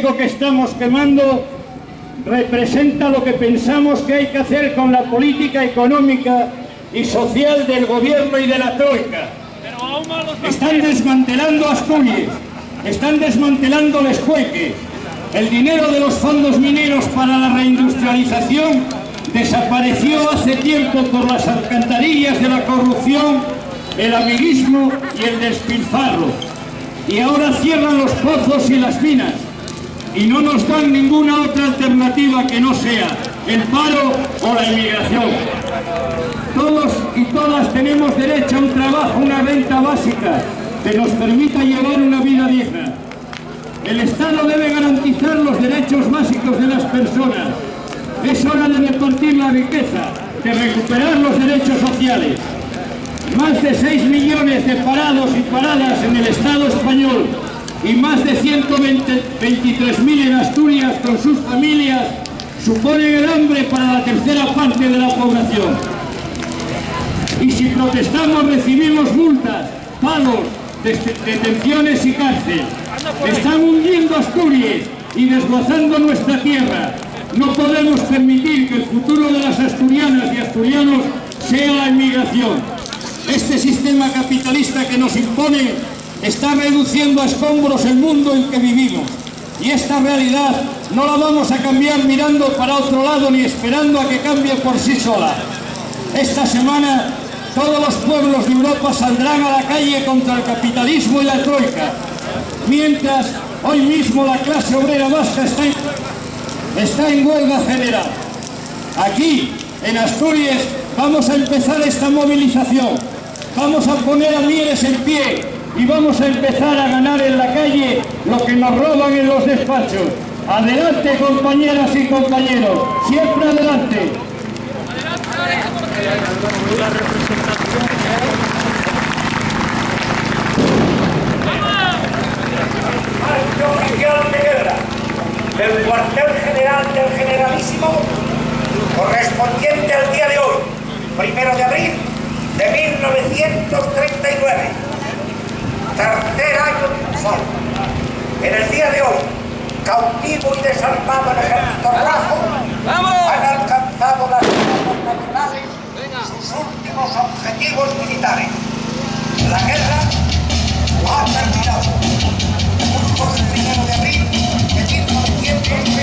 periódico que estamos quemando representa lo que pensamos que hay que hacer con la política económica y social del gobierno y de la troika. Están desmantelando Asturias, están desmantelando el Escueque. El dinero de los fondos mineros para la reindustrialización desapareció hace tiempo por las alcantarillas de la corrupción, el amiguismo y el despilfarro. Y ahora cierran los pozos y las minas. Y no nos dan ninguna otra alternativa que no sea el paro o la inmigración. Todos y todas tenemos derecho a un trabajo, una renta básica que nos permita llevar una vida digna. El Estado debe garantizar los derechos básicos de las personas. Es hora de repartir la riqueza, de recuperar los derechos sociales. Más de 6 millones de parados y paradas en el Estado español y más de 123.000 en Asturias con sus familias suponen el hambre para la tercera parte de la población. Y si protestamos recibimos multas, palos, detenciones y cárcel. Están hundiendo Asturias y desguazando nuestra tierra. No podemos permitir que el futuro de las asturianas y asturianos sea la inmigración. Este sistema capitalista que nos impone está reduciendo a escombros el mundo en que vivimos. Y esta realidad no la vamos a cambiar mirando para otro lado ni esperando a que cambie por sí sola. Esta semana todos los pueblos de Europa saldrán a la calle contra el capitalismo y la troika. Mientras, hoy mismo la clase obrera vasca está en huelga general. Aquí, en Asturias, vamos a empezar esta movilización. Vamos a poner a Mieres en pie y vamos a empezar a ganar en la calle lo que nos roban en los despachos. Adelante, compañeras y compañeros, siempre adelante. Marcha oficial de guerra del cuartel general del Generalísimo, correspondiente al día de hoy, 1 de abril de 1939, tercer año triunfal. En el día de hoy, cautivo y desarmado el ejército rojo, han alcanzado las tropas nacionales sus últimos objetivos militares. La guerra ha terminado. Por el 1 de abril de 1939.